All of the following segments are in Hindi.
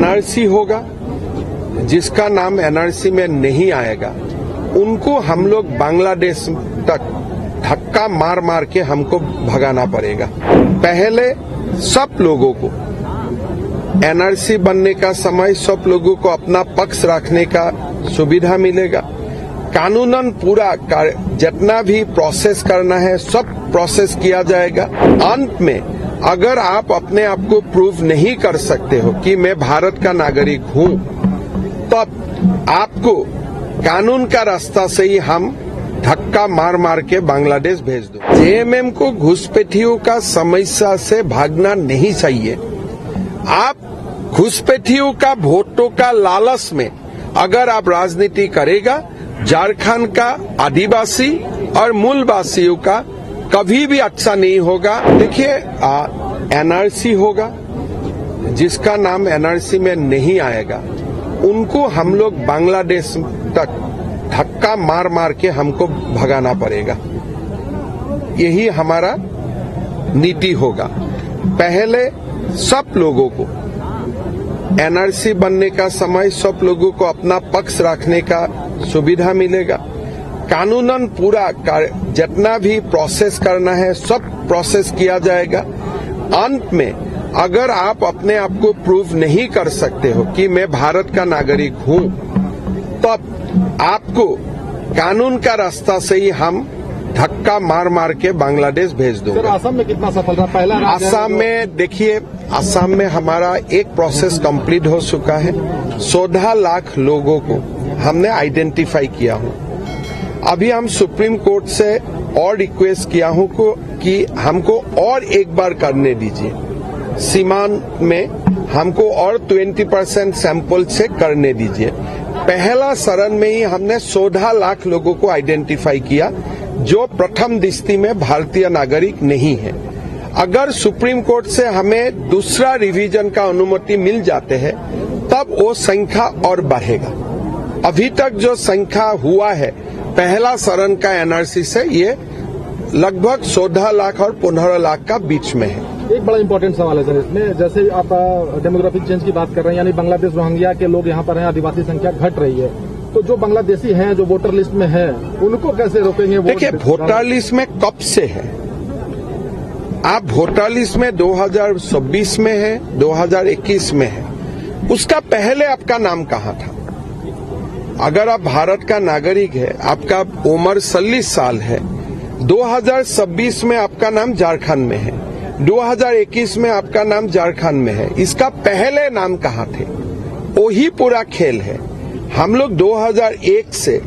एनआरसी होगा, जिसका नाम एनआरसी में नहीं आएगा उनको हम लोग बांग्लादेश तक धक्का मार मार के हमको भगाना पड़ेगा। पहले सब लोगों को एनआरसी बनने का समय सब लोगों को अपना पक्ष रखने का सुविधा मिलेगा। कानूनन पूरा जितना भी प्रोसेस करना है सब प्रोसेस किया जाएगा। अंत में अगर आप अपने आप को प्रूव नहीं कर सकते हो कि मैं भारत का नागरिक हूं, तब आपको कानून का रास्ता से ही हम धक्का मार मार के बांग्लादेश भेज दो। जेएमएम को घुसपैठियों का समस्या से भागना नहीं चाहिए। आप घुसपैठियों का वोटों का लालच में अगर आप राजनीति करेगा, झारखंड का आदिवासी और मूलवासियों का कभी भी अच्छा नहीं होगा। देखिए, एनआरसी होगा, जिसका नाम एनआरसी में नहीं आएगा उनको हम लोग बांग्लादेश तक धक्का मार मार के हमको भगाना पड़ेगा। यही हमारा नीति होगा। पहले सब लोगों को एनआरसी बनने का समय सब लोगों को अपना पक्ष रखने का सुविधा मिलेगा। कानूनन पूरा जितना भी प्रोसेस करना है सब प्रोसेस किया जाएगा। अंत में अगर आप अपने आप को प्रूव नहीं कर सकते हो कि मैं भारत का नागरिक हूं, तब आपको कानून का रास्ता से ही हम धक्का मार मार के बांग्लादेश भेज दो। असम में कितना सफल रहा पहला? असम में देखिए, असम में हमारा एक प्रोसेस कंप्लीट हो चुका है। 14 लाख लोगों को हमने आइडेंटिफाई किया हूं। अभी हम सुप्रीम कोर्ट से और रिक्वेस्ट किया हूं कि हमको और एक बार करने दीजिए। सीमांत में हमको और 20% सैंपल से करने दीजिए। पहला चरण में ही हमने 14 लाख लोगों को आइडेंटिफाई किया जो प्रथम दृष्टि में भारतीय नागरिक नहीं है। अगर सुप्रीम कोर्ट से हमें दूसरा रिवीजन का अनुमति मिल जाते हैं तब वो संख्या और बढ़ेगा। अभी तक जो संख्या हुआ है पहला चरण का एनआरसी से, ये लगभग 14 लाख और 15 लाख का बीच में है। एक बड़ा इंपॉर्टेंट सवाल है सर इसमें, जैसे आप डेमोग्राफिक चेंज की बात कर रहे हैं, यानी बांग्लादेश रोहिंग्या के लोग यहाँ पर हैं, आदिवासी संख्या घट रही है, तो जो बांग्लादेशी हैं जो वोटर लिस्ट में हैं उनको कैसे रोकेंगे? देखिए, वोटर लिस्ट में कब से है? आप वोटर लिस्ट में 2026 में है, 2021 में है, उसका पहले आपका नाम कहाँ था? अगर आप भारत का नागरिक है, आपका उम्र 40 साल है, 2026 में आपका नाम झारखंड में है, 2021 में आपका नाम झारखंड में है, इसका पहले नाम कहाँ थे? वही पूरा खेल है। हम लोग 2001 से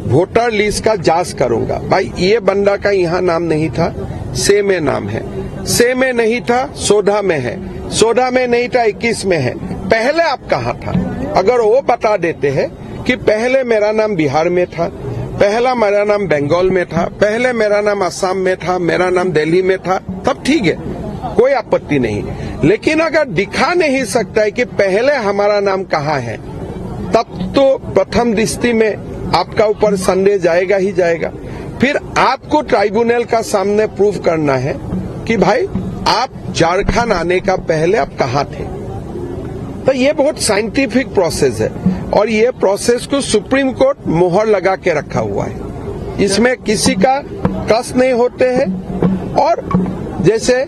वोटर लिस्ट का जांच करूंगा। भाई, ये बंदा का यहाँ नाम नहीं था, से में नाम है, से में नहीं था, 14 में है, 14 में नहीं था, 21 में है, पहले आप कहाँ था? अगर वो बता देते हैं कि पहले मेरा नाम बिहार में था, पहला मेरा नाम बंगाल में था, पहले मेरा नाम असम में था, मेरा नाम दिल्ली में था, तब ठीक है, कोई आपत्ति नहीं। लेकिन अगर दिखा नहीं सकता है कि पहले हमारा नाम कहाँ है, तब तो प्रथम दृष्टि में आपका ऊपर संदेह जाएगा ही जाएगा। फिर आपको ट्राइब्यूनल का सामने प्रूव करना है कि भाई आप झारखंड आने का पहले आप कहाँ थे। तो ये बहुत साइंटिफिक प्रोसेस है और ये प्रोसेस को सुप्रीम कोर्ट मोहर लगा के रखा हुआ है। इसमें किसी का ट्रस्ट नहीं होते हैं। और जैसे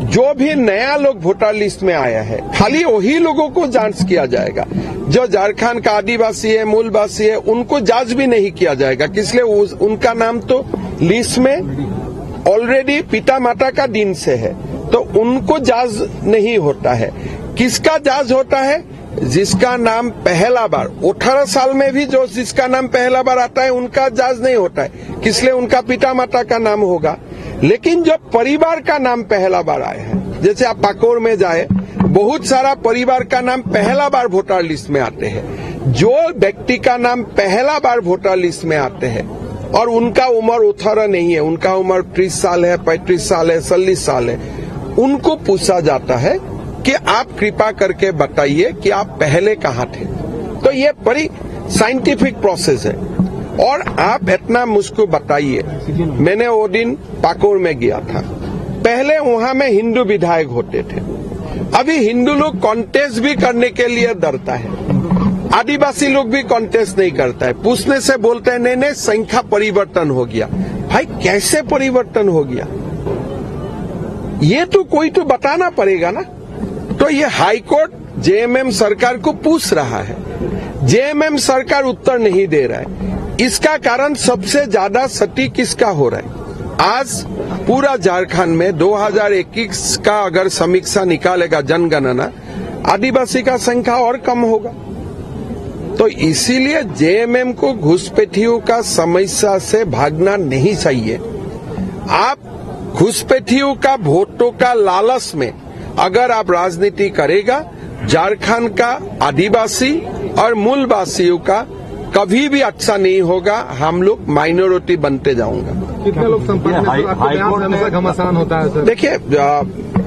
जो भी नया लोग वोटर लिस्ट में आया है, खाली वही लोगों को जांच किया जाएगा। जो झारखंड का आदिवासी है, मूलवासी है, उनको जांच भी नहीं किया जाएगा। इसलिए उनका नाम तो लिस्ट में ऑलरेडी पिता माता का दिन से है, तो उनको जांच नहीं होता है। किसका जांच होता है? जिसका नाम पहला बार 18 साल में भी जो जिसका नाम पहला बार आता है उनका जांच नहीं होता है, इसलिए उनका पिता माता का नाम होगा। लेकिन जो परिवार का नाम पहला बार आया है, जैसे आप पाकुड़ में जाए, बहुत सारा परिवार का नाम पहला बार वोटर लिस्ट में आते हैं। जो व्यक्ति का नाम पहला बार वोटर लिस्ट में आते हैं और उनका उम्र 18 नहीं है, उनका उम्र 30 साल है, 35 साल है, 40 साल है, उनको पूछा जाता है कि आप कृपा करके बताइए कि आप पहले कहाँ थे। तो ये बड़ी साइंटिफिक प्रोसेस है। और आप इतना मुझको बताइए, मैंने वो दिन पाकुड़ में गया था, पहले वहां में हिंदू विधायक होते थे, अभी हिंदू लोग कॉन्टेस्ट भी करने के लिए डरता है, आदिवासी लोग भी कॉन्टेस्ट नहीं करता है। पूछने से बोलते हैं नहीं संख्या परिवर्तन हो गया। भाई कैसे परिवर्तन हो गया, ये तो कोई तो बताना पड़ेगा ना। तो ये हाईकोर्ट जेएमएम सरकार को पूछ रहा है, जेएमएम सरकार उत्तर नहीं दे रहा है। इसका कारण सबसे ज्यादा सटीक किसका हो रहा है? आज पूरा झारखंड में 2021 का अगर समीक्षा निकालेगा जनगणना, आदिवासी का संख्या और कम होगा। तो इसीलिए जेएमएम को घुसपैठियों का समस्या से भागना नहीं चाहिए। आप घुसपैठियों का वोटों का लालच में अगर आप राजनीति करेगा, झारखंड का आदिवासी और मूलवासियों का कभी भी अच्छा नहीं होगा। हम लोग माइनॉरिटी बनते जाऊंगा। कितने लोग संपर्क में सर? आपको बयान देने से घमासान होता है सर? देखिए,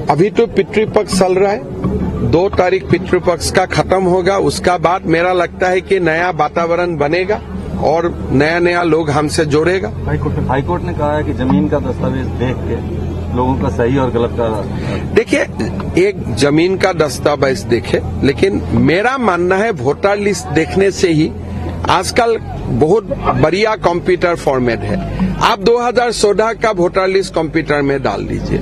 अभी तो पितृपक्ष चल रहा है, 2 तारीख पितृपक्ष का खत्म होगा। उसका बाद मेरा लगता है कि नया वातावरण बनेगा और नया लोग हमसे जोड़ेगा। हाईकोर्ट ने कहा है कि जमीन का दस्तावेज देख के लोगों का सही और गलत का, देखिए एक जमीन का दस्तावेज देखे, लेकिन मेरा मानना है वोटर लिस्ट देखने से ही आजकल बहुत बढ़िया कंप्यूटर फॉर्मेट है। आप 2014 का वोटर लिस्ट कंप्यूटर में डाल दीजिए,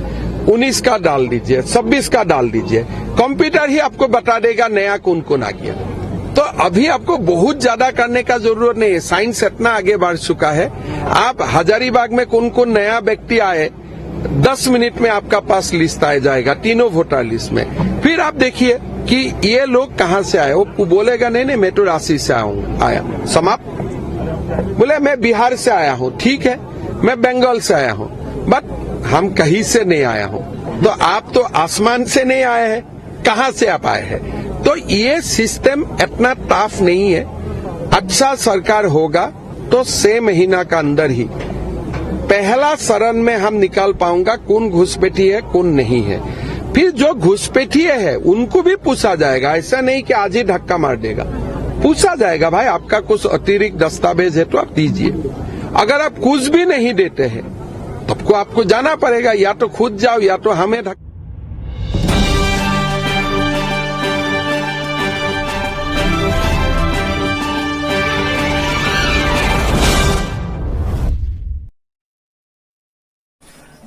19 का डाल दीजिए, 26 का डाल दीजिए, कंप्यूटर ही आपको बता देगा नया कौन कौन आ गया। तो अभी आपको बहुत ज्यादा करने का जरूरत नहीं है, साइंस इतना आगे बढ़ चुका है। आप हजारीबाग में कौन कौन नया व्यक्ति आए, 10 मिनट में आपका पास लिस्ट आ जाएगा, तीनों वोटर लिस्ट में। फिर आप देखिए कि ये लोग कहां से आए। वो बोलेगा नहीं मैं तो रांची से आया, समाप्त। बोले मैं बिहार से आया हूं, ठीक है, मैं बंगाल से आया हूं, बट हम कहीं से नहीं आया हूं। तो आप तो आसमान से नहीं आए हैं, कहां से आप आए हैं? तो ये सिस्टम इतना टफ नहीं है। अच्छा सरकार होगा तो 6 महीना का अंदर ही पहला चरण में हम निकाल पाऊंगा कौन घुसपैठी है कौन नहीं है। फिर जो घुसपैठिए है उनको भी पूछा जाएगा, ऐसा नहीं कि आज ही धक्का मार देगा। पूछा जाएगा भाई आपका कुछ अतिरिक्त दस्तावेज है तो आप दीजिए। अगर आप कुछ भी नहीं देते हैं तब आपको जाना पड़ेगा, या तो खुद जाओ या तो हमें धक्का।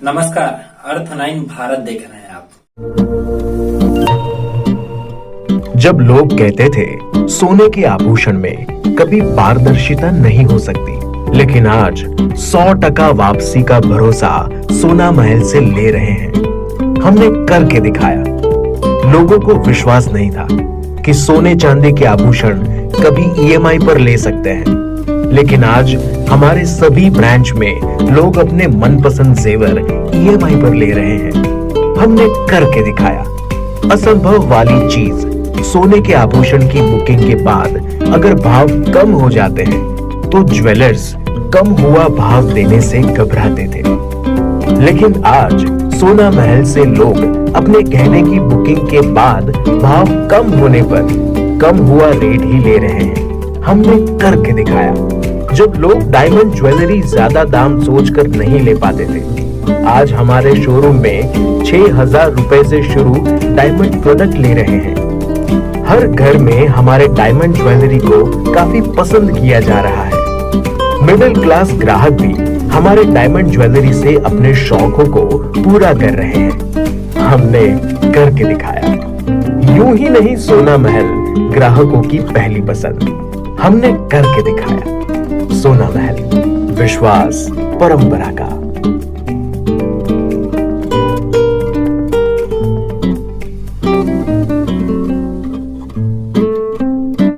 नमस्कार, अर्थ 9 भारत देख रहे हैं आप। जब लोग कहते थे सोने के आभूषण में कभी पारदर्शिता नहीं हो सकती, लेकिन आज 100% वापसी का भरोसा सोना महल से ले रहे हैं। हमने करके दिखाया। लोगों को विश्वास नहीं था कि सोने चांदी के आभूषण कभी ईएमआई पर ले सकते हैं, लेकिन आज हमारे सभी ब्रांच में लोग अपने मनपसंद जेवर ईएमआई पर ले रहे हैं। हमने करके दिखाया। असंभव वाली चीज, सोने के आभूषण की बुकिंग के बाद अगर भाव कम हो जाते हैं तो ज्वेलर्स कम हुआ भाव देने से घबराते थे, लेकिन आज सोना महल से लोग अपने गहने की बुकिंग के बाद भाव कम होने पर कम हुआ रेट ही ले रहे हैं। हमने करके दिखाया। जब लोग डायमंड ज्वेलरी ज्यादा दाम सोचकर नहीं ले पाते थे, आज हमारे शोरूम में 6,000 रुपए से शुरू डायमंड प्रोडक्ट ले रहे हैं। हर घर में हमारे डायमंड ज्वेलरी को काफी पसंद किया जा रहा है। मिडिल क्लास ग्राहक भी हमारे डायमंड ज्वेलरी से अपने शौकों को पूरा कर रहे हैं। हमने करके दिखाया। यूं ही नहीं सोना महल ग्राहकों की पहली पसंद, हमने करके दिखाया। सोना महल, विश्वास परंपरा का।